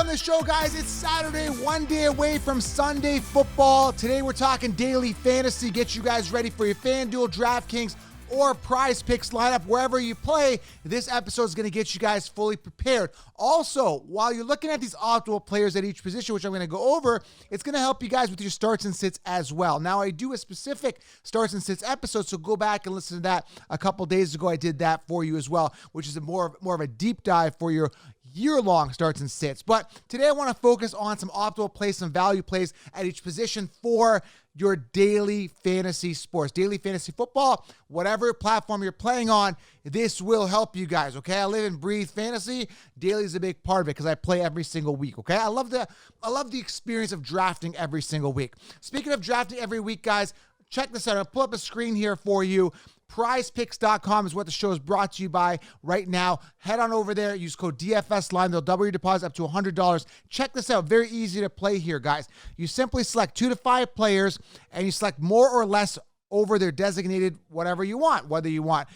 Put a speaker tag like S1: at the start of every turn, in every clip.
S1: on the show, guys. It's Saturday, one day away from Sunday football. Today we're talking daily fantasy. Get you guys ready for your FanDuel, DraftKings, or PrizePicks lineup. Wherever you play, this episode is going to get you guys fully prepared. Also, while you're looking at these optimal players at each position, which I'm going to go over, it's going to help you guys with your starts and sits as well. Now, I do a specific starts and sits episode, so go back and listen to that. A couple days ago, I did that for you as well, which is more of a deep dive for your year-long starts and sits. But today I want to focus on some optimal plays, some value plays at each position for your daily fantasy sports, daily fantasy football, whatever platform you're playing on. This will help you guys, okay? I live and breathe fantasy. Daily is a big part of it because I play every single week, okay? I love the experience of drafting every single week. Speaking of drafting every week, guys, check this out. I'll pull up a screen here for you. PrizePicks.com is what the show is brought to you by right now. Head on over there. Use code DFSLine. They'll double your deposit up to $100. Check this out. Very easy to play here, guys. You simply select 2 to 5 players, and you select more or less over their designated whatever you want, whether you want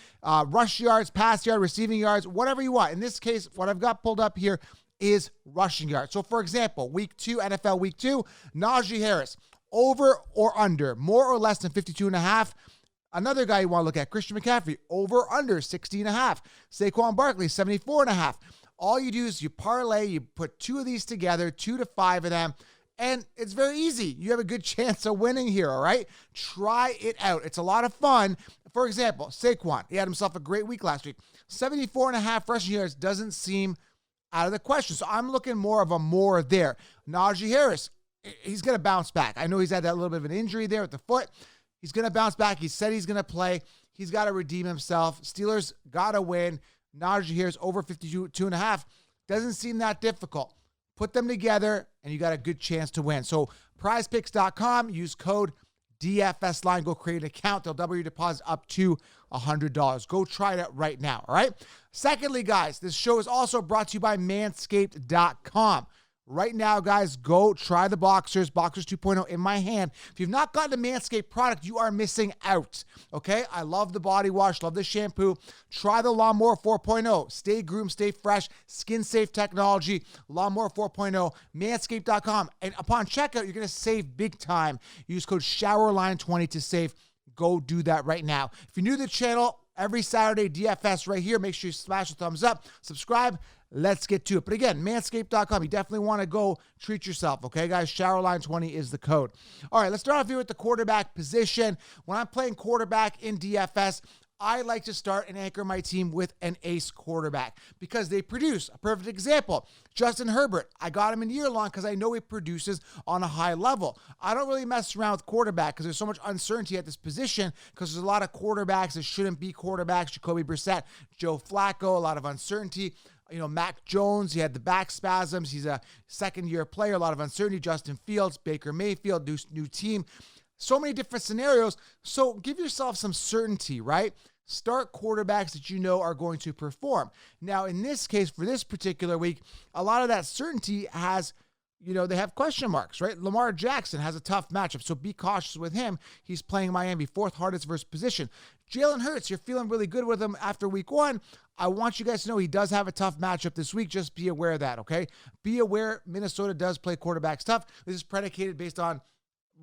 S1: rush yards, pass yard, receiving yards, whatever you want. In this case, what I've got pulled up here is rushing yards. So, for example, week 2, NFL week 2, Najee Harris, over or under, more or less than 52.5. Another guy you want to look at, Christian McCaffrey, over under 60.5. Saquon Barkley, 74.5. All you do is you parlay, you put 2 of these together, 2 to 5 of them, and it's very easy. You have a good chance of winning here, all right? Try it out. It's a lot of fun. For example, Saquon, he had himself a great week last week. 74.5 rushing yards doesn't seem out of the question. So I'm looking more there. Najee Harris, he's going to bounce back. I know he's had that little bit of an injury there at the foot. He's going to bounce back. He said he's going to play. He's got to redeem himself. Steelers got to win. Najee Harris over 52.5. Doesn't seem that difficult. Put them together, and you got a good chance to win. So PrizePicks.com, use code DFSLine. Go create an account. They'll double your deposit up to $100. Go try it out right now, all right? Secondly, guys, this show is also brought to you by Manscaped.com. Right now, guys, go try the Boxers 2.0 in my hand. If you've not gotten a Manscaped product, you are missing out, okay? I love the body wash, love the shampoo. Try the Lawnmower 4.0. Stay groomed, stay fresh, skin-safe technology, Lawnmower 4.0, Manscaped.com. And upon checkout, you're going to save big time. Use code SHOWERLINE20 to save. Go do that right now. If you're new to the channel, every Saturday, DFS right here. Make sure you smash the thumbs up, subscribe. Let's get to it. But again, Manscaped.com. You definitely want to go treat yourself, okay, guys? Showerline20 is the code. All right, let's start off here with the quarterback position. When I'm playing quarterback in DFS, I like to start and anchor my team with an ace quarterback because they produce. A perfect example, Justin Herbert. I got him in year long because I know he produces on a high level. I don't really mess around with quarterback because there's so much uncertainty at this position because there's a lot of quarterbacks that shouldn't be quarterbacks. Jacoby Brissett, Joe Flacco, a lot of uncertainty. You know, Mac Jones, he had the back spasms. He's a second-year player, a lot of uncertainty. Justin Fields, Baker Mayfield, new team. So many different scenarios. So give yourself some certainty, right? Start quarterbacks that you know are going to perform. Now, in this case, for this particular week, a lot of that certainty has, you know, they have question marks, right? Lamar Jackson has a tough matchup, so be cautious with him. He's playing Miami, 4th hardest versus position. Jalen Hurts, you're feeling really good with him after week 1. I want you guys to know he does have a tough matchup this week. Just be aware of that, okay? Be aware Minnesota does play quarterbacks tough. This is predicated based on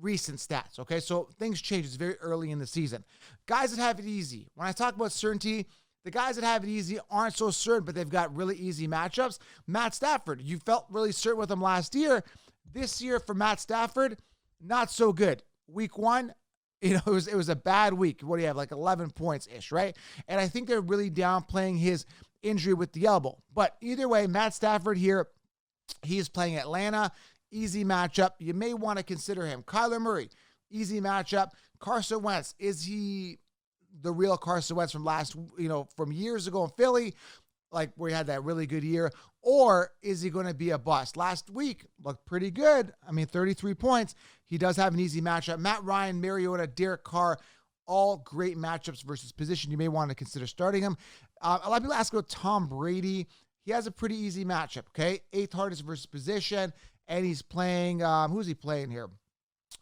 S1: recent stats, okay? So things change. It's very early in the season. Guys that have it easy. When I talk about certainty, the guys that have it easy aren't so certain, but they've got really easy matchups. Matt Stafford, you felt really certain with him last year. This year for Matt Stafford, not so good. Week 1, you know, it was a bad week. What do you have, like 11 points-ish, right? And I think they're really downplaying his injury with the elbow. But either way, Matt Stafford here, he is playing Atlanta. Easy matchup. You may want to consider him. Kyler Murray, easy matchup. Carson Wentz, is he the real Carson Wentz from years ago in Philly, like where he had that really good year, or is he going to be a bust? Last week looked pretty good. I mean, 33 points. He does have an easy matchup. Matt Ryan, Mariota, Derek Carr, all great matchups versus position. You may want to consider starting him. A lot of people ask about Tom Brady. He has a pretty easy matchup, okay? 8th hardest versus position, and he's playing, who's he playing here?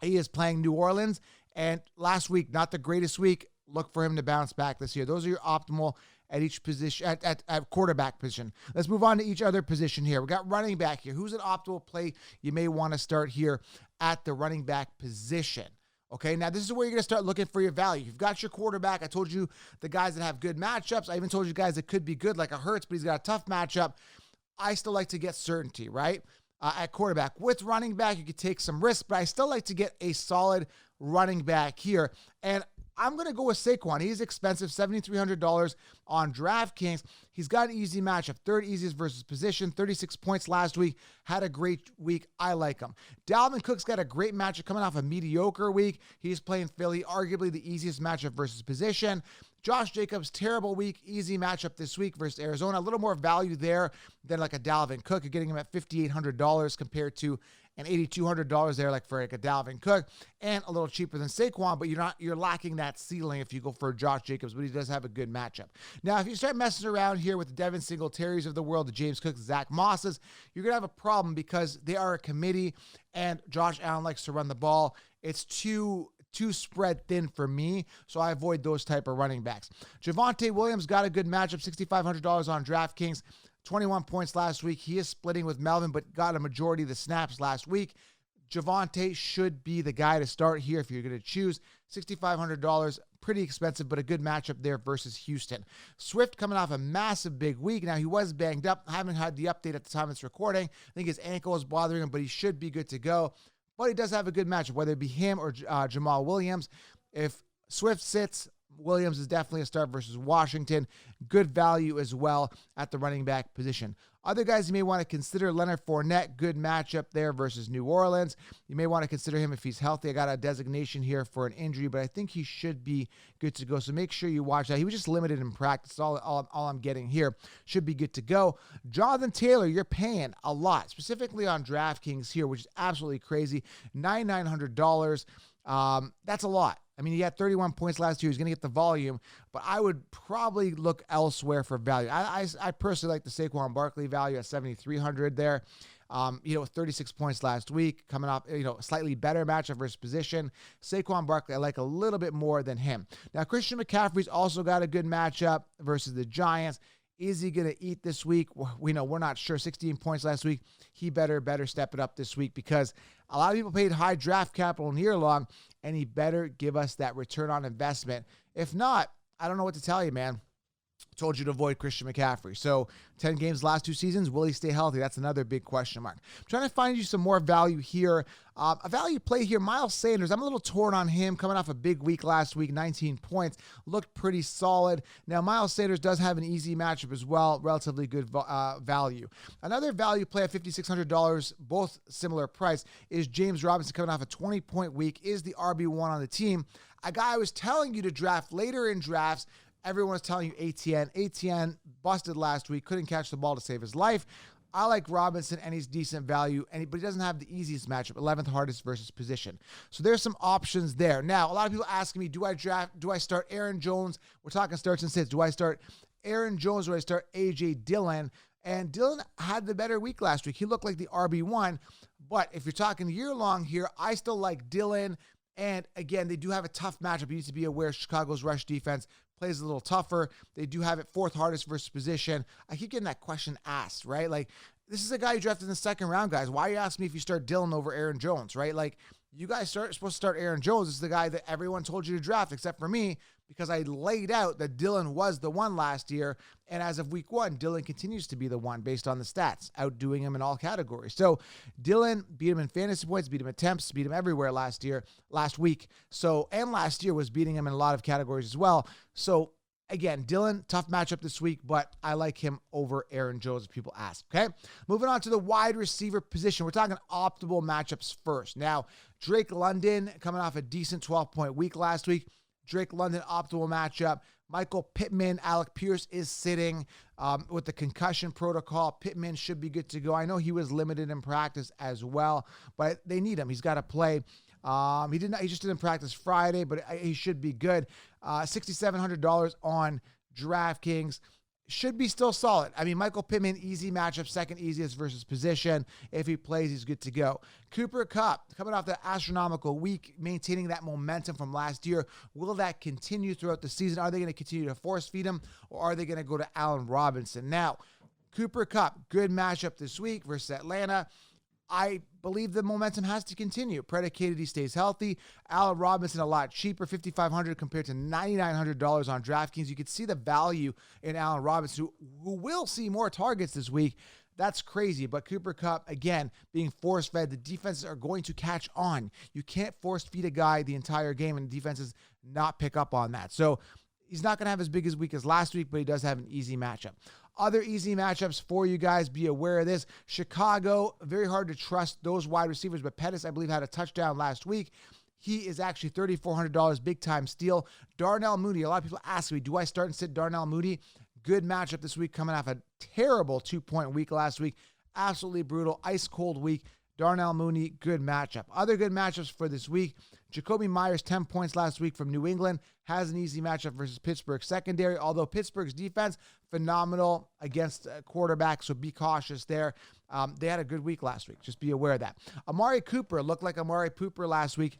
S1: He is playing New Orleans, and last week, not the greatest week. Look for him to bounce back this year. Those are your optimal at each position, at quarterback position. Let's move on to each other position here. We got running back here. Who's an optimal play you may want to start here at the running back position? Okay, now this is where you're going to start looking for your value. You've got your quarterback. I told you the guys that have good matchups. I even told you guys that could be good, like a Hurts, but he's got a tough matchup. I still like to get certainty, right? At quarterback. With running back, you could take some risks, but I still like to get a solid running back here. And I'm going to go with Saquon. He's expensive, $7,300 on DraftKings. He's got an easy matchup, third easiest versus position, 36 points last week, had a great week. I like him. Dalvin Cook's got a great matchup coming off a mediocre week. He's playing Philly, arguably the easiest matchup versus position. Josh Jacobs, terrible week, easy matchup this week versus Arizona. A little more value there than like a Dalvin Cook. You're getting him at $5,800 compared to and $8,200 there, like for like a Dalvin Cook, and a little cheaper than Saquon, but you're lacking that ceiling if you go for Josh Jacobs, but he does have a good matchup. Now, if you start messing around here with the Devin Singletaries of the world, the James Cooks, Zach Mosses, you're gonna have a problem because they are a committee, and Josh Allen likes to run the ball. It's too spread thin for me, so I avoid those type of running backs. Javonte Williams got a good matchup, $6,500 on DraftKings. 21 points last week. He is splitting with Melvin, but got a majority of the snaps last week. Javonte should be the guy to start here if you're going to choose. $6,500, pretty expensive, but a good matchup there versus Houston. Swift coming off a massive big week. Now, he was banged up. I haven't had the update at the time of this recording. I think his ankle is bothering him, but he should be good to go. But he does have a good matchup, whether it be him or Jamal Williams. If Swift sits, Williams is definitely a start versus Washington. Good value as well at the running back position. Other guys you may want to consider, Leonard Fournette, good matchup there versus New Orleans. You may want to consider him if he's healthy. I got a designation here for an injury, but I think he should be good to go. So make sure you watch that. He was just limited in practice. All I'm getting here. Should be good to go. Jonathan Taylor, you're paying a lot, specifically on DraftKings here, which is absolutely crazy. $9,900. That's a lot. I mean, he had 31 points last year. He's going to get the volume, but I would probably look elsewhere for value. I personally like the Saquon Barkley value at 7,300 there. 36 points last week, coming off, slightly better matchup versus position. Saquon Barkley, I like a little bit more than him. Now, Christian McCaffrey's also got a good matchup versus the Giants. Is he going to eat this week? We're not sure. 16 points last week. He better step it up this week because a lot of people paid high draft capital in year long, and he better give us that return on investment. If not, I don't know what to tell you, man. Told you to avoid Christian McCaffrey. So 10 games last 2 seasons, will he stay healthy? That's another big question mark. I'm trying to find you some more value here. A value play here, Miles Sanders. I'm a little torn on him coming off a big week last week, 19 points. Looked pretty solid. Now, Miles Sanders does have an easy matchup as well, relatively good value. Another value play at $5,600, both similar price, is James Robinson coming off a 20-point week, is the RB1 on the team. A guy I was telling you to draft later in drafts. Everyone was telling you ATN. ATN busted last week, couldn't catch the ball to save his life. I like Robinson, and he's decent value, but he doesn't have the easiest matchup, 11th hardest versus position. So there's some options there. Now, a lot of people asking me, do I start Aaron Jones? We're talking starts and sits. Do I start Aaron Jones or do I start A.J. Dillon? And Dillon had the better week last week. He looked like the RB1. But if you're talking year-long here, I still like Dillon. And again, they do have a tough matchup. You need to be aware Chicago's rush defense plays a little tougher. They do have it 4th hardest versus position. I keep getting that question asked, right? Like, this is a guy you drafted in the 2nd round, guys. Why are you asking me if you start Dillon over Aaron Jones, right? Like, you guys supposed to start Aaron Jones. This is the guy that everyone told you to draft except for me, because I laid out that Dillon was the one last year. And as of week 1, Dillon continues to be the one based on the stats, outdoing him in all categories. So Dillon beat him in fantasy points, beat him in attempts, beat him everywhere last week. So, and last year was beating him in a lot of categories as well. So again, Dillon, tough matchup this week, but I like him over Aaron Jones if people ask, okay? Moving on to the wide receiver position. We're talking optimal matchups first. Now, Drake London coming off a decent 12-point week last week. Drake London, optimal matchup. Michael Pittman, Alec Pierce is sitting with the concussion protocol. Pittman should be good to go. I know he was limited in practice as well, but they need him. He's got to play. He just didn't practice Friday, but he should be good. $6,700 on DraftKings. should be still solid. I mean, Michael Pittman, easy matchup, second easiest versus position. If he plays, he's good to go. Cooper Kupp, coming off the astronomical week, maintaining that momentum from last year. Will that continue throughout the season? Are they going to continue to force feed him, or are they going to go to Allen Robinson? Now, Cooper Kupp, good matchup this week versus Atlanta. I believe the momentum has to continue, predicated he stays healthy. Allen Robinson, a lot cheaper, $5,500 compared to $9,900 on DraftKings. You could see the value in Allen Robinson, who will see more targets this week. That's crazy. But Cooper Kupp, again, being force-fed, the defenses are going to catch on. You can't force-feed a guy the entire game and the defenses not pick up on that. So he's not going to have as big a week as last week, but he does have an easy matchup. Other easy matchups for you guys, be aware of this. Chicago, very hard to trust those wide receivers, but Pettis, I believe, had a touchdown last week. He is actually $3,400, big-time steal. Darnell Mooney, a lot of people ask me, do I start and sit Darnell Mooney? Good matchup this week, coming off a terrible 2-point week last week. Absolutely brutal, ice-cold week. Darnell Mooney, good matchup. Other good matchups for this week. Jacoby Myers, 10 points last week from New England, has an easy matchup versus Pittsburgh secondary, although Pittsburgh's defense, phenomenal against quarterbacks, so be cautious there. They had a good week last week. Just be aware of that. Amari Cooper looked like Amari Cooper last week.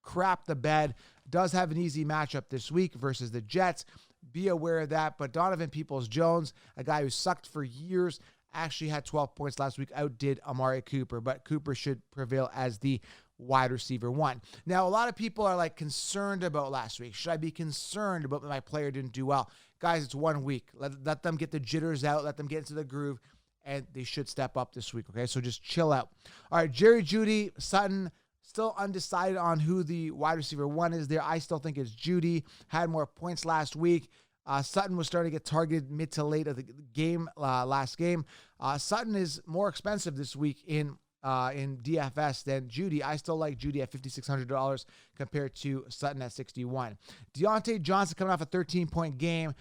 S1: Crap the bed. Does have an easy matchup this week versus the Jets. Be aware of that. But Donovan Peoples-Jones, a guy who sucked for years, actually had 12 points last week, outdid Amari Cooper, but Cooper should prevail as the wide receiver one. Now, a lot of people are like concerned about last week. Should I be concerned about my player didn't do well? Guys, it's 1 week. Let them get the jitters out. Let them get into the groove, and they should step up this week, okay? So just chill out. All right, Jerry Jeudy, Sutton, still undecided on who the wide receiver one is there. I still think it's Jeudy. Had more points last week. Sutton was starting to get targeted mid to late of the game, last game. Sutton is more expensive this week in DFS than Jeudy. I still like Jeudy at $5,600 compared to Sutton at $61. Deontay Johnson coming off a 13-point game.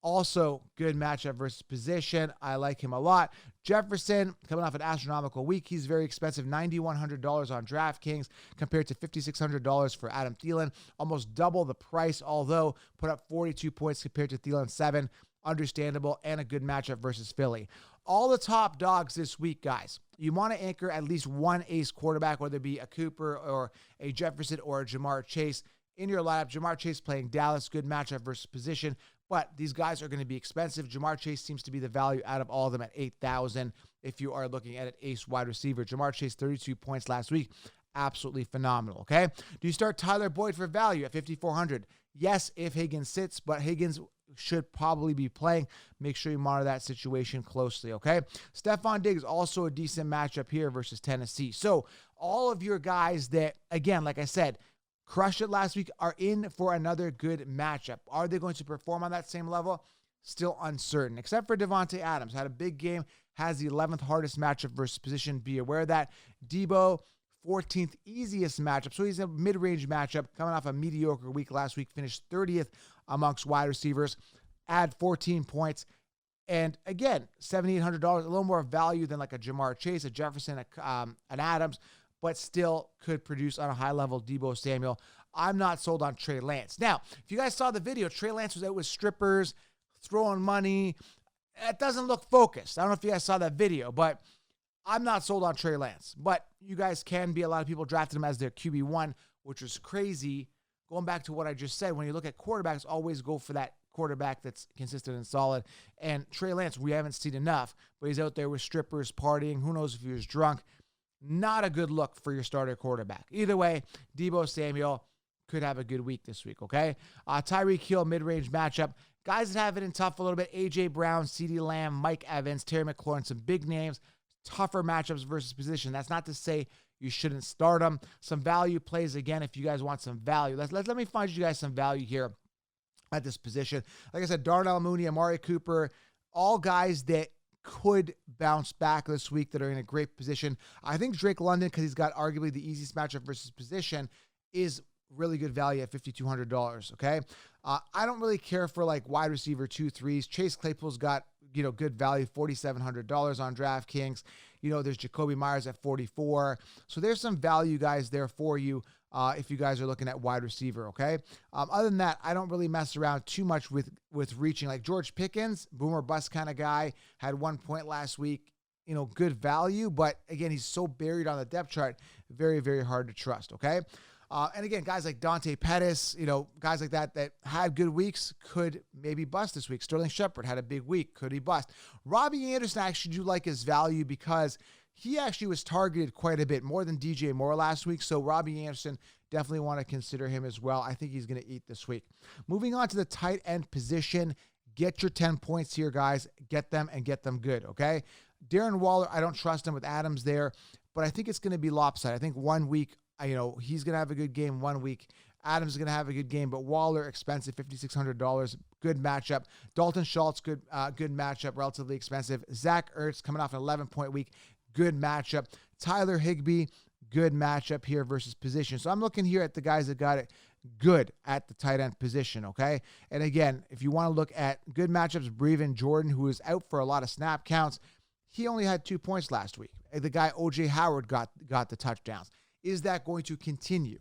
S1: Also, good matchup versus position. I like him a lot. Jefferson, coming off an astronomical week. He's very expensive, $9,100 on DraftKings compared to $5,600 for Adam Thielen. Almost double the price, although put up 42 points compared to Thielen's 7. Understandable, and a good matchup versus Philly. All the top dogs this week, guys. You want to anchor at least one ace quarterback, whether it be a Cooper or a Jefferson or a Jamar Chase in your lineup. Jamar Chase playing Dallas, good matchup versus position. But these guys are going to be expensive. Jamar Chase seems to be the value out of all of them at $8,000 if you are looking at an ace wide receiver. Jamar Chase, 32 points last week. Absolutely phenomenal, okay? Do you start Tyler Boyd for value at $5,400? Yes, if Higgins sits, but Higgins should probably be playing. Make sure you monitor that situation closely, okay? Stephon Diggs, also a decent matchup here versus Tennessee. So all of your guys that, again, like I said, crushed it last week are in for another good matchup. Are they going to perform on that same level? Still uncertain, except for Devontae Adams. Had a big game, has the 11th hardest matchup versus position. Be aware of that. Debo, 14th easiest matchup. So he's a mid-range matchup coming off a mediocre week last week. Finished 30th amongst wide receivers. Add 14 points. And again, $7,800, a little more value than like a Jamar Chase, a Jefferson, an Adams, but still could produce on a high level. Debo Samuel. I'm not sold on Trey Lance. Now, if you guys saw the video, Trey Lance was out with strippers, throwing money. It doesn't look focused. I don't know if you guys saw that video, but I'm not sold on Trey Lance. But you guys can be. A lot of people drafted him as their QB1, which was crazy. Going back to what I just said, when you look at quarterbacks, always go for that quarterback that's consistent and solid. And Trey Lance, we haven't seen enough, but he's out there with strippers, partying. Who knows if he was drunk. Not a good look for your starter quarterback. Either way, Debo Samuel could have a good week this week, okay? Tyreek Hill, mid-range matchup. Guys that have it in tough a little bit, A.J. Brown, CeeDee Lamb, Mike Evans, Terry McLaurin, some big names, tougher matchups versus position. That's not to say you shouldn't start them. Some value plays, again, if you guys want some value. Let me find you guys some value here at this position. Like I said, Darnell Mooney, Amari Cooper, all guys that could bounce back this week that are in a great position. I think Drake London, because he's got arguably the easiest matchup versus position, is really good value at $5,200, okay? I don't really care for like wide receiver 2-3s. Chase Claypool's got, good value, $4,700 on DraftKings. There's Jacoby Myers at $44. So there's some value guys there for you. if you guys are looking at wide receiver, okay? Other than that, I don't really mess around too much with reaching. Like George Pickens, boomer bust kind of guy, had 1 point last week, good value. But again, he's so buried on the depth chart, very, very hard to trust, okay? And again, guys like Dante Pettis, guys like that had good weeks could maybe bust this week. Sterling Shepard had a big week. Could he bust? Robbie Anderson, I actually do like his value because he actually was targeted quite a bit, more than DJ Moore last week. So Robbie Anderson, definitely want to consider him as well. I think he's going to eat this week. Moving on to the tight end position. Get your 10 points here, guys. Get them and get them good, okay? Darren Waller, I don't trust him with Adams there, but I think it's going to be lopsided. I think 1 week, he's going to have a good game 1 week. Adams is going to have a good game, but Waller, expensive, $5,600, good matchup. Dalton Schultz, good matchup, relatively expensive. Zach Ertz coming off an 11-point week, good matchup. Tyler Higbee, good matchup here versus position. So I'm looking here at the guys that got it good at the tight end position, okay? And again, if you want to look at good matchups, Brevin Jordan, who is out for a lot of snap counts, he only had 2 points last week. The guy, O.J. Howard, got the touchdowns. Is that going to continue?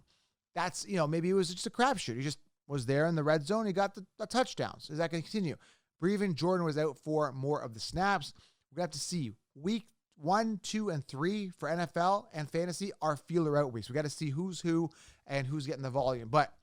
S1: That's, maybe it was just a crapshoot. He just was there in the red zone. He got the touchdowns. Is that going to continue? Brevin Jordan was out for more of the snaps. We're going to have to see. Week 1, 2, and 3 for NFL and fantasy are feeler out weeks. We got to see who's who and who's getting the volume. But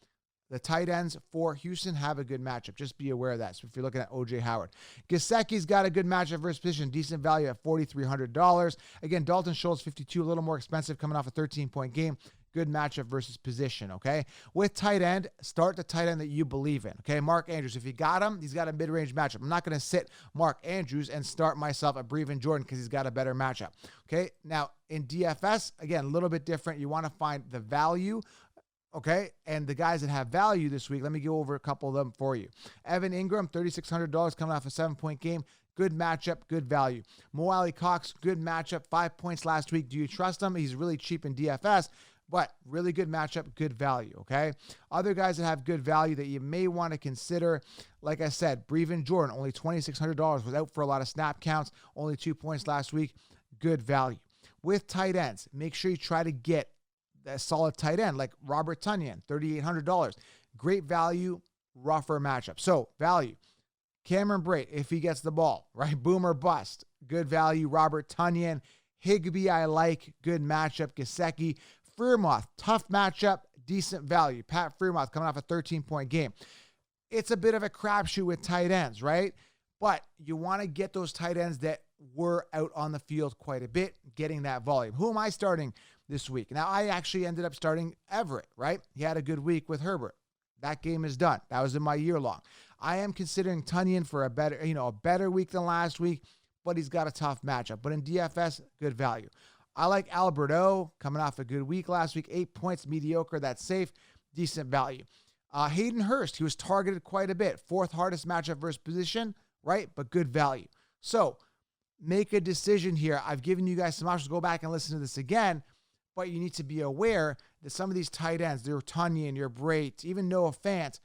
S1: the tight ends for Houston have a good matchup. Just be aware of that. So if you're looking at O.J. Howard. Gesicki's got a good matchup versus position. Decent value at $4,300. Again, Dalton Schultz, 52, a little more expensive, coming off a 13-point game. Good matchup versus position, okay? With tight end, start the tight end that you believe in, okay? Mark Andrews, if you got him, he's got a mid-range matchup. I'm not going to sit Mark Andrews and start myself at Brevin Jordan because he's got a better matchup, okay? Now, in DFS, again, a little bit different. You want to find the value, okay? And the guys that have value this week, let me go over a couple of them for you. Evan Ingram, $3,600 coming off a 7-point game. Good matchup, good value. Mo Alley Cox, good matchup, 5 points last week. Do you trust him? He's really cheap in DFS, but really good matchup, good value, okay? Other guys that have good value that you may want to consider, like I said, Brevin Jordan, only $2,600, was out for a lot of snap counts, only 2 points last week, good value. With tight ends, make sure you try to get a solid tight end like Robert Tonyan, $3,800. Great value, rougher matchup. So, value. Cameron Brate, if he gets the ball, right? Boom or bust. Good value, Robert Tonyan. Higbee, I like. Good matchup. Gesicki. Freiermuth, tough matchup, decent value. Pat Freiermuth coming off a 13-point game. It's a bit of a crapshoot with tight ends, right? But you want to get those tight ends that were out on the field quite a bit, getting that volume. Who am I starting this week? Now, I actually ended up starting Everett, right? He had a good week with Herbert. That game is done. That was in my year long. I am considering Tonyan for a better week than last week, but he's got a tough matchup. But in DFS, good value. I like Alberto coming off a good week last week. 8 points, mediocre. That's safe. Decent value. Hayden Hurst, he was targeted quite a bit. 4th hardest matchup versus position, right? But good value. So make a decision here. I've given you guys some options. Go back and listen to this again. But you need to be aware that some of these tight ends, your Tonyan, your Brate, even Noah Fant,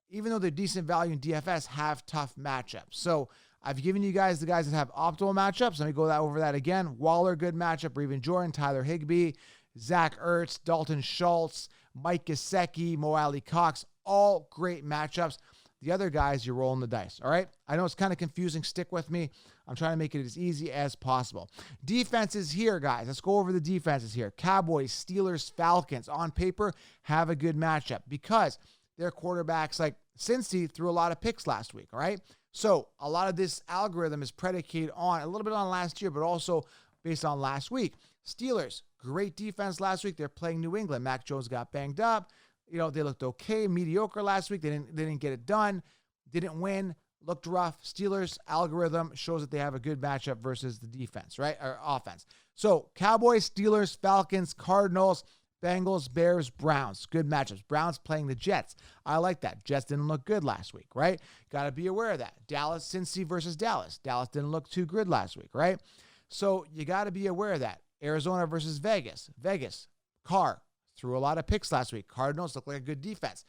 S1: even though they're decent value in DFS, have tough matchups. So I've given you guys the guys that have optimal matchups. Let me go over that again. Waller, good matchup. Brevin Jordan, Tyler Higbee, Zach Ertz, Dalton Schultz, Mike Gesicki, Mo Alley Cox, all great matchups. The other guys, you're rolling the dice, all right? I know it's kind of confusing. Stick with me. I'm trying to make it as easy as possible. Defenses here, guys. Let's go over the defenses here. Cowboys, Steelers, Falcons, on paper, have a good matchup because their quarterbacks, like Cincy, threw a lot of picks last week, all right? So a lot of this algorithm is predicated on, a little bit on last year, but also based on last week. Steelers, great defense last week. They're playing New England. Mac Jones got banged up. They looked okay, mediocre last week. They didn't get it done. Didn't win. Looked rough. Steelers algorithm shows that they have a good matchup versus the defense, right? Or offense. So Cowboys, Steelers, Falcons, Cardinals, Bengals, Bears, Browns. Good matchups. Browns playing the Jets. I like that. Jets didn't look good last week, right? Got to be aware of that. Dallas, Cincy versus Dallas. Dallas didn't look too good last week, right? So you got to be aware of that. Arizona versus Vegas. Vegas, Carr threw a lot of picks last week. Cardinals look like a good defense.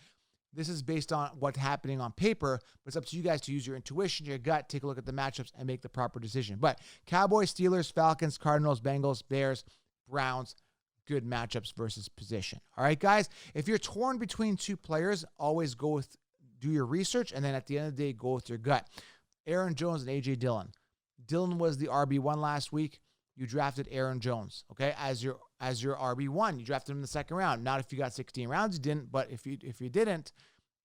S1: This is based on what's happening on paper, but it's up to you guys to use your intuition, your gut, take a look at the matchups, and make the proper decision. But Cowboys, Steelers, Falcons, Cardinals, Bengals, Bears, Browns, good matchups versus position. All right, guys, if you're torn between two players, always do your research, and then at the end of the day, go with your gut. Aaron Jones and A.J. Dillon. Dillon was the RB1 last week. You drafted Aaron Jones, okay, as your RB1. You drafted him in the second round. Not if you got 16 rounds, you didn't. But if you didn't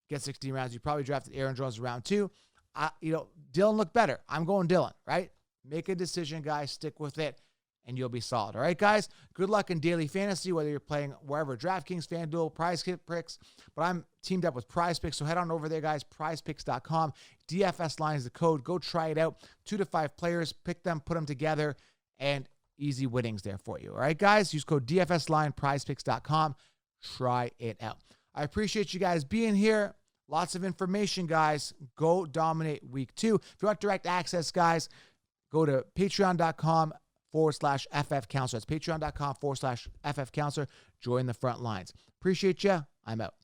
S1: get 16 rounds, you probably drafted Aaron Jones in round 2. Dillon looked better. I'm going Dillon, right? Make a decision, guys. Stick with it, and you'll be solid. All right, guys? Good luck in daily fantasy, whether you're playing wherever, DraftKings, FanDuel, PrizePicks. But I'm teamed up with PrizePicks, so head on over there, guys, PrizePicks.com. DFS line is the code. Go try it out. 2 to 5 players. Pick them, put them together, and easy winnings there for you. All right, guys? Use code DFSLine, PrizePicks.com. Try it out. I appreciate you guys being here. Lots of information, guys. Go dominate week 2. If you want direct access, guys, go to patreon.com/FFcounselor. That's patreon.com/FFcounselor. Join the front lines. Appreciate you. I'm out.